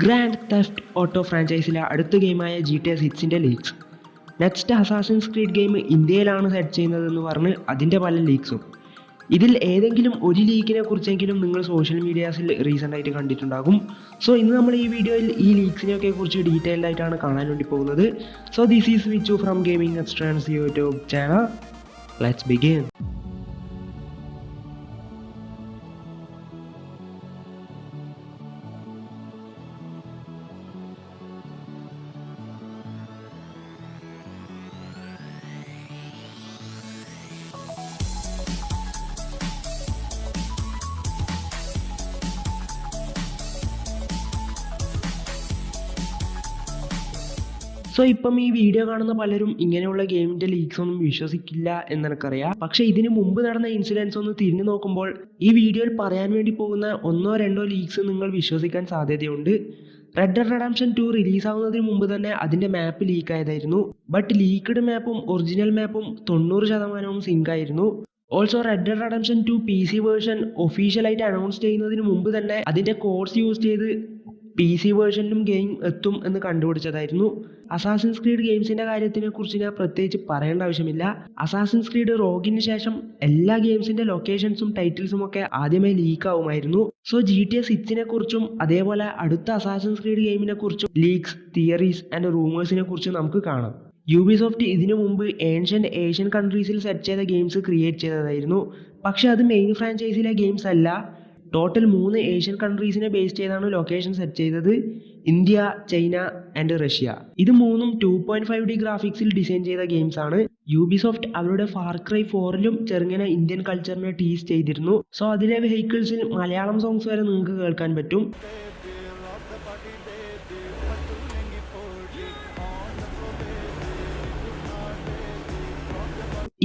Grand theft auto ഫ്രാഞ്ചൈസിലെ അടുത്ത ഗെയിമായ GTA 6ൻ്റെ leaks. Next Assassin's Creed game ഇന്ത്യയിലാണ് സെറ്റ് ചെയ്യുന്നതെന്ന് പറഞ്ഞ് അതിൻ്റെ പല ലീക്സും. ഇതിൽ ഏതെങ്കിലും ഒരു ലീക്കിനെ കുറിച്ചെങ്കിലും നിങ്ങൾ സോഷ്യൽ മീഡിയാസിൽ റീസെൻ്റ് ആയിട്ട് കണ്ടിട്ടുണ്ടാകും. സോ ഇന്ന് നമ്മൾ ഈ വീഡിയോയിൽ ഈ ലീക്സിനെയൊക്കെ കുറിച്ച് ഡീറ്റെയിൽഡ് ആയിട്ടാണ് കാണാൻ വേണ്ടി പോകുന്നത്. So this is Vichu from gaming Extrance YouTube channel. Let's begin. So ഇപ്പം ഈ വീഡിയോ കാണുന്ന പലരും ഇങ്ങനെയുള്ള ഗെയിമിൻ്റെ ലീക്സ് ഒന്നും വിശ്വസിക്കില്ല എന്നെനിക്കറിയാം. പക്ഷേ ഇതിന് മുമ്പ് നടന്ന ഇൻസിഡൻസ് ഒന്ന് തിരിഞ്ഞു നോക്കുമ്പോൾ ഈ വീഡിയോയിൽ പറയാൻ വേണ്ടി പോകുന്ന ഒന്നോ രണ്ടോ ലീക്സ് നിങ്ങൾ വിശ്വസിക്കാൻ സാധ്യതയുണ്ട്. റെഡ് ഡെഡ് റിഡംപ്ഷൻ 2 റിലീസാവുന്നതിന് മുമ്പ് തന്നെ അതിൻ്റെ മാപ്പ് ലീക്ക് ആയതായിരുന്നു. ബട്ട് ലീക്ക്ഡ് മാപ്പും ഒറിജിനൽ മാപ്പും 90% സിങ്ക് ആയിരുന്നു. Also Red Dead Redemption 2 PC version ഒഫീഷ്യലായിട്ട് അനൗൺസ് ചെയ്യുന്നതിന് മുമ്പ് തന്നെ അതിൻ്റെ കോഡ്സ് യൂസ് ചെയ്ത് PC വേർഷനിലും ഗെയിം എത്തും എന്ന് കണ്ടുപിടിച്ചതായിരുന്നു. അസാസിൻസ് ക്രീഡ് ഗെയിംസിൻ്റെ കാര്യത്തിനെ കുറിച്ച് ഞാൻ പ്രത്യേകിച്ച് പറയേണ്ട ആവശ്യമില്ല. അസാസിൻസ് ക്രീഡ് റോഗിന് ശേഷം എല്ലാ ഗെയിംസിൻ്റെ ലൊക്കേഷൻസും ടൈറ്റിൽസും ഒക്കെ ആദ്യമേ ലീക്ക് ആവുമായിരുന്നു. സോ GTA 6നെ കുറിച്ചും അതേപോലെ അടുത്ത അസാസിൻസ് ക്രീഡ് ഗെയിമിനെ കുറിച്ചും ലീക്സ്, തിയറീസ് ആൻഡ് റൂമേഴ്സിനെ കുറിച്ച് നമുക്ക് കാണാം. യൂബിസോഫ്റ്റ് ഇതിനു മുമ്പ് ഏൻഷ്യൻ്റ് ഏഷ്യൻ കൺട്രീസിൽ സെറ്റ് ചെയ്ത ഗെയിംസ് ക്രിയേറ്റ് ചെയ്തതായിരുന്നു. പക്ഷേ അത് മെയിൻ ഫ്രാഞ്ചൈസിലെ ഗെയിംസ് അല്ല. ടോട്ടൽ 3 ഏഷ്യൻ കൺട്രീസിനെ ബേസ് ചെയ്താണ് ലൊക്കേഷൻ സെറ്റ് ചെയ്തത്: ഇന്ത്യ, ചൈന ആൻഡ് റഷ്യ. ഇത് മൂന്നും 2.5D ഗ്രാഫിക്സിൽ ഡിസൈൻ ചെയ്ത ഗെയിംസ് ആണ്. യൂബിസോഫ്റ്റ് അവരുടെ ഫാർ ക്രൈ 4ലും ചെറുങ്ങനെ ഇന്ത്യൻ കൾച്ചറിനെ ടീസ് ചെയ്തിരുന്നു. സോ അതിലെ വെഹിക്കിൾസിൽ മലയാളം സോങ്സ് വരെ നിങ്ങൾക്ക് കേൾക്കാൻ പറ്റും.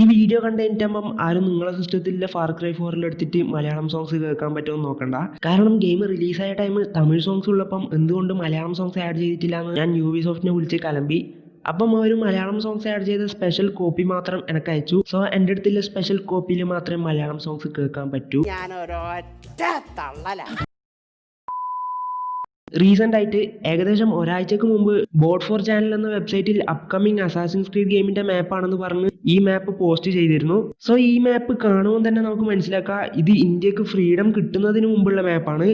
ഈ വീഡിയോ കണ്ടതിൻ്റെപ്പം ആരും നിങ്ങളെ സിസ്റ്റത്തിലെ ഫാർ ക്രൈ 4 എടുത്തിട്ട് മലയാളം സോങ്സ് കേൾക്കാൻ പറ്റുമെന്ന് നോക്കണ്ട. കാരണം ഗെയിം റിലീസായ ടൈം തമിഴ് സോങ്സ് ഉള്ളപ്പം എന്തുകൊണ്ട് മലയാളം സോങ്സ് ആഡ് ചെയ്തിട്ടില്ല എന്ന് ഞാൻ യൂബിസോഫ്റ്റിനെ വിളിച്ച് കലമ്പി. അപ്പം അവർ മലയാളം സോങ്സ് ആഡ് ചെയ്ത സ്പെഷ്യൽ കോപ്പി മാത്രം എനിക്ക് അയച്ചു. സോ എൻ്റെ അടുത്തുള്ള സ്പെഷ്യൽ കോപ്പിയിൽ മാത്രമേ മലയാളം സോങ്സ് കേൾക്കാൻ പറ്റൂ. റീസെൻ്റ് ആയിട്ട് ഏകദേശം ഒരാഴ്ചക്ക് മുമ്പ് ബോട്ട് ഫോർ ചാനൽ എന്ന വെബ്സൈറ്റിൽ അപ്കമിങ് അസാസിൻസ് ക്രീഡ് ഗെയിമിൻ്റെ മാപ്പാണെന്ന് പറഞ്ഞ് ഈ മാപ്പ് പോസ്റ്റ് ചെയ്തിരുന്നു. സോ ഈ മാപ്പ് കാണുമ്പോൾ തന്നെ നമുക്ക് മനസ്സിലാക്കാം ഇത് ഇന്ത്യക്ക് ഫ്രീഡം കിട്ടുന്നതിന് മുമ്പുള്ള മാപ്പാണ്.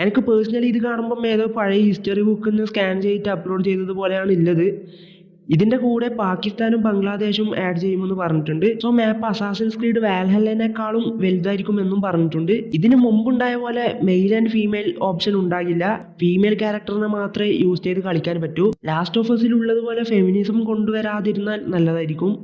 എനിക്ക് പേഴ്സണലി ഇത് കാണുമ്പം ഏതോ പഴയ ഹിസ്റ്ററി ബുക്കിൽ നിന്ന് സ്കാൻ ചെയ്തിട്ട് അപ്ലോഡ് ചെയ്തതുപോലെയാണ് ഉള്ളത്. ഇതിൻ്റെ കൂടെ പാകിസ്ഥാനും ബംഗ്ലാദേശും ആഡ് ചെയ്യുമെന്ന് പറഞ്ഞിട്ടുണ്ട്. സോ മാപ്പ് അസാസിൻസ് ക്രീഡ് വാൽഹല്ലനേക്കാളും വലുതായിരിക്കും എന്നും പറഞ്ഞിട്ടുണ്ട്. ഇതിന് മുമ്പുണ്ടായ പോലെ മെയിൽ ആൻഡ് ഫീമെയിൽ ഓപ്ഷൻ ഉണ്ടാകില്ല. ഫീമെയിൽ ക്യാരക്ടറിനെ മാത്രമേ യൂസ് ചെയ്ത് കളിക്കാൻ പറ്റൂ. ലാസ്റ്റ് ഓഫ് അസിൽ ഉള്ളതുപോലെ ഫെമിനിസം കൊണ്ടുവരാതിരുന്നാൽ നല്ലതായിരിക്കും.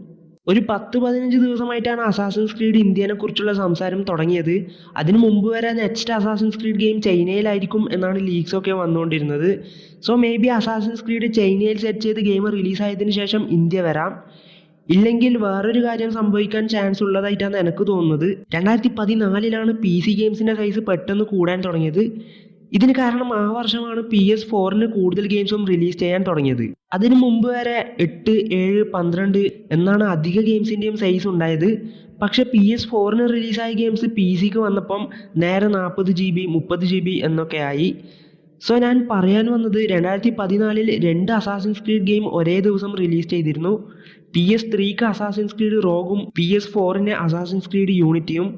ഒരു 10-15 ദിവസമായിട്ടാണ് അസാസിൻസ് ക്രീഡ് ഇന്ത്യനെ കുറിച്ചുള്ള സംസാരം തുടങ്ങിയത്. അതിനു മുമ്പ് വരെ നെക്സ്റ്റ് അസാസിൻസ് ക്രീഡ് ഗെയിം ചൈനയിലായിരിക്കും എന്നാണ് ലീക്സ് ഒക്കെ വന്നുകൊണ്ടിരുന്നത്. So maybe Assassin's Creed ചൈനയിൽ സെറ്റ് ചെയ്ത് ഗെയിം റിലീസായതിനു ശേഷം ഇന്ത്യ വരാം. ഇല്ലെങ്കിൽ വേറൊരു കാര്യം സംഭവിക്കാൻ ചാൻസ് ഉള്ളതായിട്ടാണ് എനിക്ക് തോന്നുന്നത്. 2014 PC ഗെയിംസിൻ്റെ സൈസ് പെട്ടെന്ന് കൂടാൻ തുടങ്ങിയത്. ഇതിന് കാരണം ആ വർഷമാണ് PS4ന് കൂടുതൽ ഗെയിംസും റിലീസ് ചെയ്യാൻ തുടങ്ങിയത്. അതിനു മുമ്പ് വരെ 8, 7, 12 എന്നാണ് അധിക ഗെയിംസിൻ്റെയും സൈസ് ഉണ്ടായത്. പക്ഷേ PS4ന് റിലീസായ ഗെയിംസ് PCക്ക് വന്നപ്പം നേരെ 40 GB 30 GB എന്നൊക്കെ ആയി. സോ ഞാൻ പറയാൻ വന്നത് 2014 2 അസാസിൻസ് ക്രീഡ് ഗെയിം ഒരേ ദിവസം റിലീസ് ചെയ്തിരുന്നു. PS3ക്ക് അസാസിൻസ് ക്രീഡ് റോഗും PS4ന് അസാസിൻസ് ക്രീഡ് യൂണിറ്റിയും.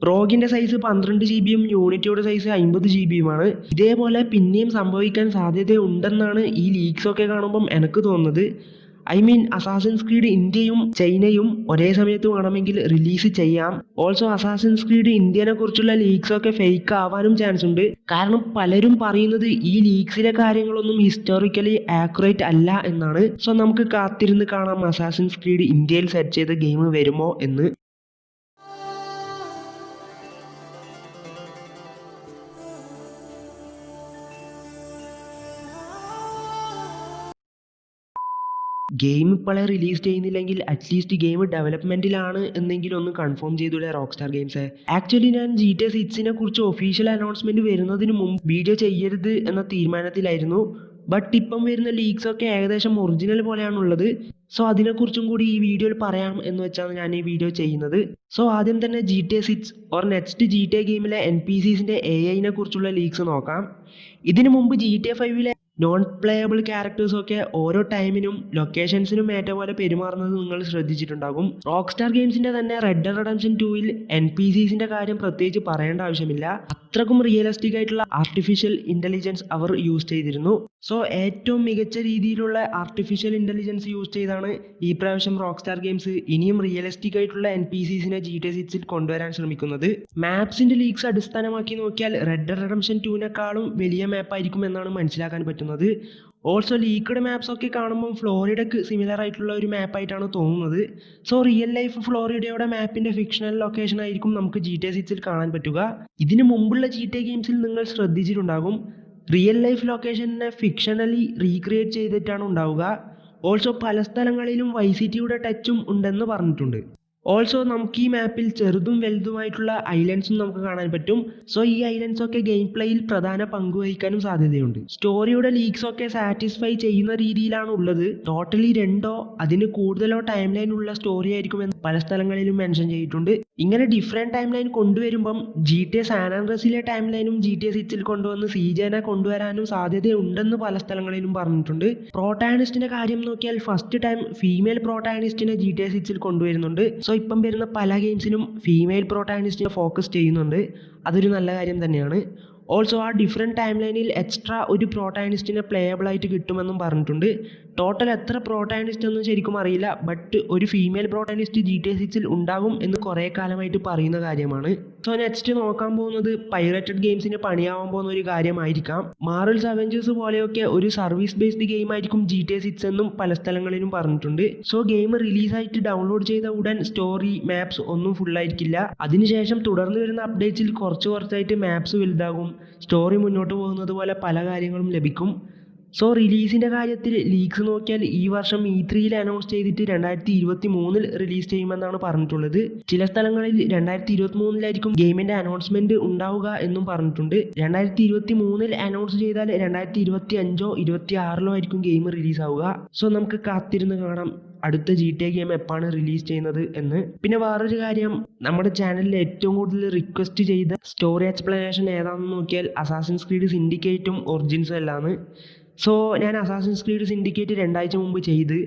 റോഗിൻ്റെ സൈസ് 12 GB-യും യൂണിറ്റിയുടെ സൈസ് 50 GB-യുമാണ്. ഇതേപോലെ പിന്നെയും സംഭവിക്കാൻ സാധ്യതയുണ്ടെന്നാണ് ഈ ലീക്സൊക്കെ കാണുമ്പം എനിക്ക് തോന്നുന്നത്. ഐ മീൻ അസാസിൻസ് ക്രീഡ് ഇന്ത്യയും ചൈനയും ഒരേ സമയത്ത് വേണമെങ്കിൽ റിലീസ് ചെയ്യാം. ഓൾസോ അസാസിൻസ് ക്രീഡ് ഇന്ത്യനെ കുറിച്ചുള്ള ലീക്സൊക്കെ ഫേക്ക് ആവാനും ചാൻസ് ഉണ്ട്. കാരണം പലരും പറയുന്നത് ഈ ലീക്സിലെ കാര്യങ്ങളൊന്നും ഹിസ്റ്റോറിക്കലി ആക്യുറേറ്റ് അല്ല എന്നാണ്. സോ നമുക്ക് കാത്തിരുന്ന് കാണാം അസാസിൻസ് ക്രീഡ് ഇന്ത്യയിൽ സെറ്റ് ചെയ്ത ഗെയിം വരുമോ എന്ന്. ഗെയിം ഇപ്പോഴേ റിലീസ് ചെയ്യുന്നില്ലെങ്കിൽ അറ്റ്ലീസ്റ്റ് ഗെയിം ഡെവലപ്മെൻറ്റിലാണ് എന്നെങ്കിലും ഒന്ന് കൺഫേം ചെയ്തൂടെ റോക്ക് സ്റ്റാർ ഗെയിംസ്. ആക്ച്വലി ഞാൻ GTA 6നെ കുറിച്ച് ഒഫീഷ്യൽ അനൗൺസ്മെൻറ്റ് വരുന്നതിന് മുമ്പ് വീഡിയോ ചെയ്യരുത് എന്ന തീരുമാനത്തിലായിരുന്നു. ബട്ട് ഇപ്പം വരുന്ന ലീക്സ് ഒക്കെ ഏകദേശം ഒറിജിനൽ പോലെയാണുള്ളത്. സോ അതിനെക്കുറിച്ചും കൂടി ഈ വീഡിയോയിൽ പറയാം എന്ന് വെച്ചാണ് ഞാൻ ഈ വീഡിയോ ചെയ്യുന്നത്. സോ ആദ്യം തന്നെ GTA 6 or next GTA ഗെയിമിലെ NPCസിൻ്റെ AI കുറിച്ചുള്ള ലീക്സ് നോക്കാം. ഇതിനു മുമ്പ് GTA 5ലെ നോൺ പ്ലേയബിൾ ക്യാരക്ടേഴ്സൊക്കെ ഓരോ ടൈമിനും ലൊക്കേഷൻസിനും ഏറ്റ പോലെ പെരുമാറുന്നത് നിങ്ങൾ ശ്രദ്ധിച്ചിട്ടുണ്ടാകും. റോക്ക് സ്റ്റാർ ഗെയിംസിൻ്റെ തന്നെ റെഡ് ഡെഡ് റിഡംപ്ഷൻ 2ൽ NPCസിൻ്റെ കാര്യം പ്രത്യേകിച്ച് പറയേണ്ട ആവശ്യമില്ല. അത്രക്കും റിയലിസ്റ്റിക് ആയിട്ടുള്ള ആർട്ടിഫിഷ്യൽ ഇൻ്റലിജൻസ് അവർ യൂസ് ചെയ്തിരുന്നു. സോ ഏറ്റവും മികച്ച രീതിയിലുള്ള ആർട്ടിഫിഷ്യൽ ഇൻ്റലിജൻസ് യൂസ് ചെയ്താണ് ഈ പ്രാവശ്യം റോക്ക് സ്റ്റാർ ഗെയിംസ് ഇനിയും റിയലിസ്റ്റിക് ആയിട്ടുള്ള NPCസിനെ GTA 6ൽ കൊണ്ടുവരാൻ ശ്രമിക്കുന്നത്. മാപ്സിൻ്റെ ലീക്സ് അടിസ്ഥാനമാക്കി നോക്കിയാൽ റെഡ് ഡെഡ് റിഡംപ്ഷൻ 2നെക്കാളും വലിയ മാപ്പായിരിക്കും എന്നാണ് മനസ്സിലാക്കാൻ പറ്റുന്നത്. ഓൾസോ ലീക്ക്ഡ് മാപ്സ് ഒക്കെ കാണുമ്പോൾ ഫ്ലോറിഡയ്ക്ക് സിമിലർ ആയിട്ടുള്ള ഒരു മാപ്പായിട്ടാണ് തോന്നുന്നത്. സോ റിയൽ ലൈഫ് ഫ്ലോറിഡയുടെ മാപ്പിൻ്റെ ഫിക്ഷണൽ ലൊക്കേഷൻ ആയിരിക്കും നമുക്ക് GTA 6ൽ കാണാൻ പറ്റുക. ഇതിന് മുമ്പുള്ള GTA ഗെയിംസിൽ നിങ്ങൾ ശ്രദ്ധിച്ചിട്ടുണ്ടാകും, റിയൽ ലൈഫ് ലൊക്കേഷനെ ഫിക്ഷണലി റീക്രിയേറ്റ് ചെയ്തിട്ടാണ് ഉണ്ടാവുക. ഓൾസോ പല സ്ഥലങ്ങളിലും വൈസിറ്റിയുടെ ടച്ചും ഉണ്ടെന്ന് പറഞ്ഞിട്ടുണ്ട്. ഓൾസോ നമുക്ക് ഈ മാപ്പിൽ ചെറുതും വലുതുമായിട്ടുള്ള ഐലൻഡ്സും നമുക്ക് കാണാൻ പറ്റും. സോ ഈ ഐലൻഡ്സ് ഒക്കെ ഗെയിം പ്ലേയിൽ പ്രധാന പങ്ക് വഹിക്കാനും സാധ്യതയുണ്ട്. സ്റ്റോറിയുടെ ലീക്സ് ഒക്കെ സാറ്റിസ്ഫൈ ചെയ്യുന്ന രീതിയിലാണ് ഉള്ളത്. ടോട്ടലി 2 അതിന് കൂടുതലോ ടൈം ലൈൻ ഉള്ള സ്റ്റോറി ആയിരിക്കും എന്ന് പല സ്ഥലങ്ങളിലും മെൻഷൻ ചെയ്തിട്ടുണ്ട്. ഇങ്ങനെ ഡിഫറെൻറ്റ് ടൈം ലൈൻ കൊണ്ടുവരുമ്പം GTA സാൻ ആൻഡ്രിയസിലെ ടൈം ലൈനും GTA 6ൽ കൊണ്ടുവന്ന് CJനെ കൊണ്ടുവരാനും സാധ്യതയുണ്ടെന്ന് പല സ്ഥലങ്ങളിലും പറഞ്ഞിട്ടുണ്ട്. പ്രോട്ടാഗണിസ്റ്റിൻ്റെ കാര്യം നോക്കിയാൽ ഫസ്റ്റ് ടൈം ഫീമെയിൽ പ്രോട്ടാഗണിസ്റ്റിനെ GTA 6ൽ കൊണ്ടുവരുന്നുണ്ട്. സോ ഇപ്പം വരുന്ന പല ഗെയിംസിനും ഫീമെയിൽ പ്രോട്ടാഗണിസ്റ്റിനെ ഫോക്കസ് ചെയ്യുന്നുണ്ട്. അതൊരു നല്ല കാര്യം തന്നെയാണ്. ഓൾസോ ആ ഡിഫറെൻറ്റ് ടൈം ലൈനിൽ എക്സ്ട്രാ ഒരു പ്രോട്ടാഗണിസ്റ്റിനെ പ്ലേയബിളായിട്ട് കിട്ടുമെന്നും പറഞ്ഞിട്ടുണ്ട്. ടോട്ടൽ എത്ര പ്രോട്ടാഗണിസ്റ്റ് ഒന്നും ശരിക്കും അറിയില്ല, ബട്ട് ഒരു ഫീമെയിൽ പ്രോട്ടാഗണിസ്റ്റ് GTA 6ൽ ഉണ്ടാകും എന്ന് കുറേ കാലമായിട്ട് പറയുന്ന കാര്യമാണ്. സോ നെക്സ്റ്റ് നോക്കാൻ പോകുന്നത് പൈറേറ്റഡ് ഗെയിംസിന് പണിയാവാൻ പോകുന്ന ഒരു കാര്യമായിരിക്കാം. മാർവൽസ് അവഞ്ചേഴ്സ് പോലെയൊക്കെ ഒരു സർവീസ് ബേസ്ഡ് ഗെയിം ആയിരിക്കും GTA 6 എന്നും പല സ്ഥലങ്ങളിലും പറഞ്ഞിട്ടുണ്ട്. സോ ഗെയിം റിലീസായിട്ട് ഡൗൺലോഡ് ചെയ്ത ഉടൻ സ്റ്റോറി മാപ്സ് ഒന്നും ഫുള്ളായിരിക്കില്ല. അതിനുശേഷം തുടർന്ന് വരുന്ന അപ്ഡേറ്റ്സിൽ കുറച്ചായിട്ട് മാപ്സ് വലുതാകും, സ്റ്റോറി മുന്നോട്ട് പോകുന്നത് പോലെ പല കാര്യങ്ങളും ലഭിക്കും. സോ റിലീസിൻ്റെ കാര്യത്തിൽ ലീക്സ് നോക്കിയാൽ ഈ വർഷം E3യിൽ അനൗൺസ് ചെയ്തിട്ട് 2023ൽ റിലീസ് ചെയ്യുമെന്നാണ് പറഞ്ഞിട്ടുള്ളത്. ചില സ്ഥലങ്ങളിൽ 2023ലായിരിക്കും ഗെയിമിൻ്റെ അനൗൺസ്മെൻറ്റ് ഉണ്ടാവുക എന്നും പറഞ്ഞിട്ടുണ്ട്. 2023ൽ അനൗൺസ് ചെയ്താൽ 2025ഓ 26ലോ ആയിരിക്കും ഗെയിം റിലീസ് ആവുക. സോ നമുക്ക് കാത്തിരുന്ന് കാണാം അടുത്ത GTA ഗെയിം എപ്പോഴാണ് റിലീസ് ചെയ്യുന്നത് എന്ന്. പിന്നെ വേറൊരു കാര്യം, നമ്മുടെ ചാനലിൽ ഏറ്റവും കൂടുതൽ റിക്വസ്റ്റ് ചെയ്ത സ്റ്റോറി എക്സ്പ്ലനേഷൻ ഏതാണെന്ന് നോക്കിയാൽ അസാസിൻസ് ക്രീഡ് സിൻഡിക്കേറ്റും ഒറിജിൻസും എല്ലാമാണ്. സോ ഞാൻ അസാസിൻസ് ക്രീഡ് സിൻഡിക്കേറ്റ് 2 ആഴ്ച മുമ്പ് ചെയ്ത്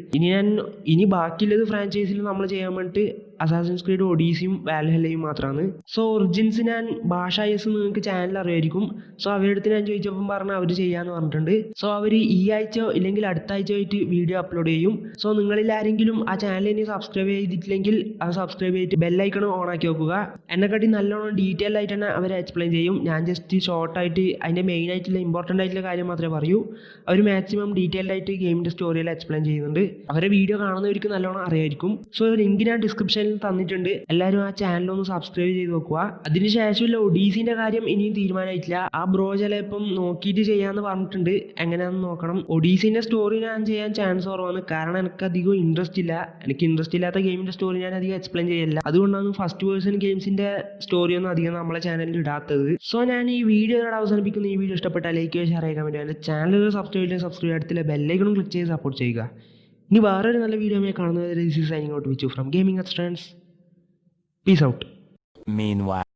ഇനി ബാക്കിയുള്ളത് ഫ്രാഞ്ചൈസിൽ നമ്മൾ ചെയ്യാൻ വേണ്ടിയിട്ട് അസാസിൻസ് ക്രീഡ് ഒഡീസിയും വാൽഹല്ലയും മാത്രമാണ്. സോ ഒറിജിൻസ് ഞാൻ ഭാഷ നിങ്ങൾക്ക് ചാനൽ അറിയായിരിക്കും. സോ അവരുടെ അടുത്ത് ഞാൻ ചോദിച്ചപ്പം പറഞ്ഞാൽ അവർ ചെയ്യാമെന്ന് പറഞ്ഞിട്ടുണ്ട്. സോ അവർ ഈ ആഴ്ചയോ ഇല്ലെങ്കിൽ അടുത്ത ആഴ്ചയോ ആയിട്ട് വീഡിയോ അപ്ലോഡ് ചെയ്യും. സോ നിങ്ങളിൽ ആരെങ്കിലും ആ ചാനൽ ഇനി സബ്സ്ക്രൈബ് ചെയ്തിട്ടില്ലെങ്കിൽ അത് സബ്സ്ക്രൈബ് ചെയ്തിട്ട് ബെല്ലൈക്കൺ ഓൺ ആക്കി വെക്കുക. എന്നെക്കാട്ടി നല്ലോണം ഡീറ്റെയിൽ ആയിട്ട് തന്നെ അവർ എക്സ്പ്ലെയിൻ ചെയ്യും. ഞാൻ ജസ്റ്റ് ഷോർട്ടായിട്ട് അതിൻ്റെ മെയിൻ ആയിട്ടുള്ള ഇമ്പോർട്ടൻ്റ് ആയിട്ടുള്ള കാര്യം മാത്രമേ പറയൂ. അവർ മാക്സിമം ഡീറ്റെയിൽഡ് ആയിട്ട് ഗെയിമിൻ്റെ സ്റ്റോറിയിൽ എക്സ്പ്ലെയിൻ ചെയ്യുന്നുണ്ട്. അവരെ വീഡിയോ കാണുന്നവർക്ക് നല്ലോണം അറിയായിരിക്കും. സോ ലിങ്ക് ഞാൻ ഡിസ്ക്രിപ്ഷനിൽ തന്നിട്ടുണ്ട്. എല്ലാവരും ആ ചാനലൊന്ന് സബ്സ്ക്രൈബ് ചെയ്ത് വെക്കുക. അതിനുശേഷമുള്ള ഒഡീസിൻ്റെ കാര്യം ഇനിയും തീരുമാനമായിട്ടില്ല. ആ ബ്രോ ചിലപ്പം നോക്കിയിട്ട് ചെയ്യാമെന്ന് പറഞ്ഞിട്ടുണ്ട്. എങ്ങനെയാണെന്ന് നോക്കണം. ഒഡീസിൻ്റെ സ്റ്റോറി ഞാൻ ചെയ്യാൻ ചാൻസ് കുറവാണ്, കാരണം എനിക്ക് അധികം ഇൻട്രസ്റ്റ് ഇല്ല. എനിക്ക് ഇൻട്രസ്റ്റ് ഇല്ലാത്ത ഗെയിമിൻ്റെ സ്റ്റോറി ഞാൻ അധികം എക്സ്പ്ലെയിൻ ചെയ്യില്ല. അതുകൊണ്ടാണ് ഫസ്റ്റ് പേഴ്സൺ ഗെയിംസിൻ്റെ സ്റ്റോറിയൊന്നും അധികം നമ്മളെ ചാനലിൽ ഇടാത്തത്. സോ ഞാൻ ഈ വീഡിയോ അവസാനിപ്പിക്കുന്ന. ഈ വീഡിയോ ഇഷ്ടപ്പെട്ടാൽ ലൈക്ക് ചെയ്യുക, ഷെയർ ചെയ്യുക, എൻ്റെ ചാനൽ സബ്സ്ക്രൈബ് അടുത്തുള്ള ബെല്ലൈക്കണും ക്ലിക്ക് ചെയ്ത് സപ്പോർട്ട് ചെയ്യുക. ഇനി വേറൊരു നല്ല വീഡിയോ കാണുന്നത്. This is signing out with you from gaming Extrance. Peace out. Meanwhile.